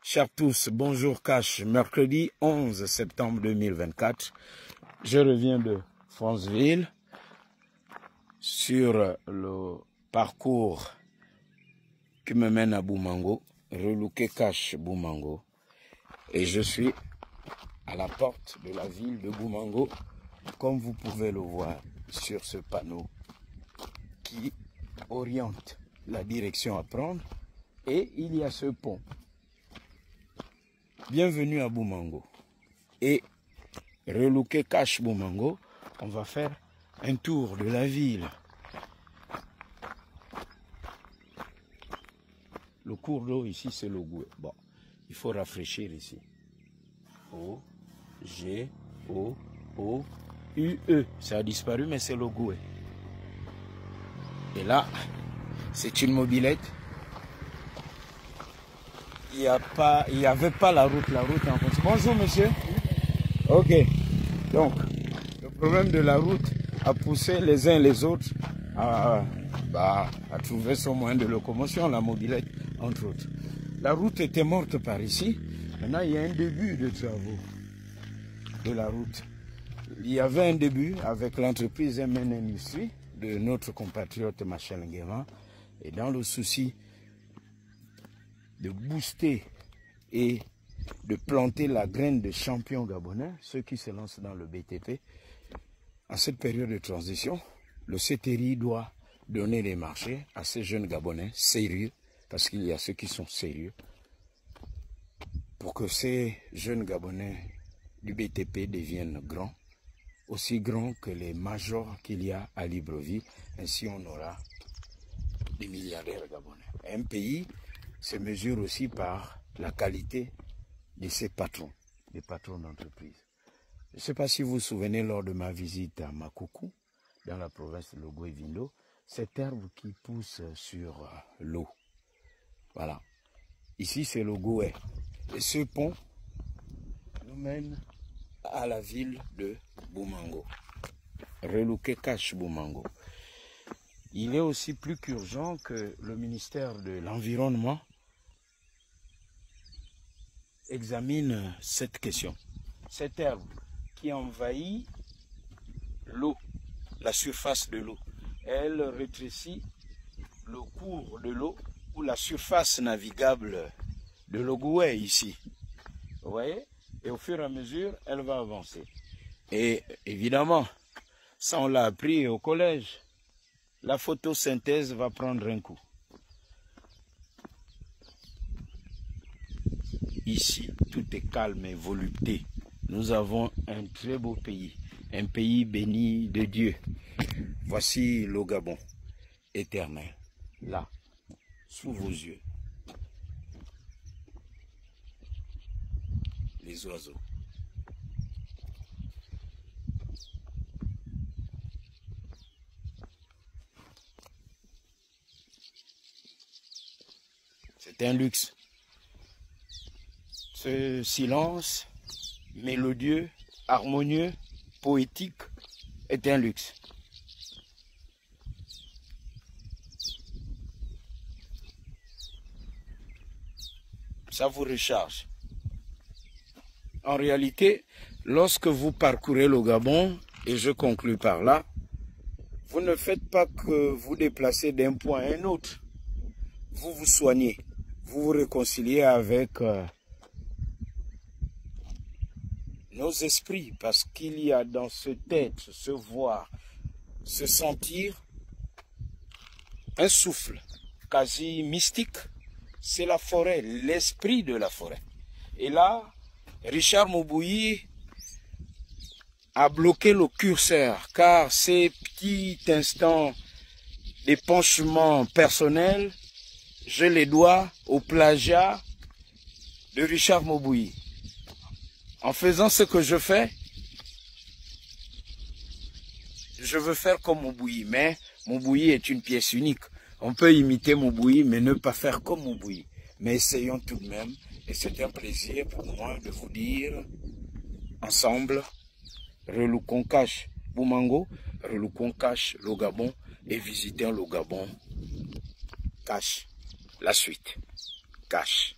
Chers tous, bonjour Cash. Mercredi 11 septembre 2024, je reviens de Franceville sur le parcours qui me mène à Boumango, relooké Cash Boumango. Et je suis à la porte de la ville de Boumango, comme vous pouvez le voir sur ce panneau qui oriente la direction à prendre. Et il y a ce pont. Bienvenue à Boumango. Et relooké Cash Boumango, on va faire un tour de la ville. Le cours d'eau ici, c'est le Goué. Bon, il faut rafraîchir ici. O, G, O, O, U, E. Ça a disparu, mais c'est le Goué. Et là, c'est une mobilette. Il n'y avait pas la route en fait. Bonjour monsieur. Ok. Donc, le problème de la route a poussé les uns et les autres à trouver son moyen de locomotion, la mobilette, entre autres. La route était morte par ici. Maintenant, il y a un début de travaux de la route. Il y avait un début avec l'entreprise MN Industrie de notre compatriote Machel Nguema. Et dans le souci de booster et de planter la graine de champions gabonais, ceux qui se lancent dans le BTP, en cette période de transition, le CTRI doit donner les marchés à ces jeunes Gabonais sérieux, parce qu'il y a ceux qui sont sérieux, pour que ces jeunes Gabonais du BTP deviennent grands, aussi grands que les majors qu'il y a à Libreville. Ainsi on aura des milliardaires gabonais. Un pays se mesure aussi par la qualité de ses patrons, des patrons d'entreprise. Je ne sais pas si vous vous souvenez, lors de ma visite à Makoukou, dans la province de Logoué-Vindo, cette herbe qui pousse sur l'eau. Voilà. Ici, c'est le Goué. Et ce pont nous mène à la ville de Boumango. Relooké Cash Boumango. Il est aussi plus qu'urgent que le ministère de l'Environnement examine cette question. Cette herbe qui envahit l'eau, la surface de l'eau, elle rétrécit le cours de l'eau ou la surface navigable de l'Ogoué ici. Vous voyez? Et au fur et à mesure, elle va avancer. Et évidemment, ça on l'a appris au collège, la photosynthèse va prendre un coup. Ici, tout est calme et volupté. Nous avons un très beau pays, un pays béni de Dieu. Voici le Gabon éternel, là, sous vos yeux. Les oiseaux. C'est un luxe. Ce silence mélodieux, harmonieux, poétique est un luxe. Ça vous recharge. En réalité, lorsque vous parcourez le Gabon, et je conclus par là, vous ne faites pas que vous déplacer d'un point à un autre. Vous vous soignez, vous vous réconciliez avec nos esprits, parce qu'il y a dans ce être, se voir, se sentir, un souffle quasi mystique. C'est la forêt, l'esprit de la forêt. Et là, Richard Moubouyi a bloqué le curseur, car ces petits instants d'épanchement personnel, je les dois au plagiat de Richard Moubouyi. En faisant ce que je fais, je veux faire comme Moubouyi, mais Moubouyi est une pièce unique. On peut imiter Moubouyi, mais ne pas faire comme Moubouyi. Mais essayons tout de même, et c'est un plaisir pour moi de vous dire, ensemble, relookons Cash Boumango, relookons Cash le Gabon, et visitons le Gabon Cash. La suite. Cash.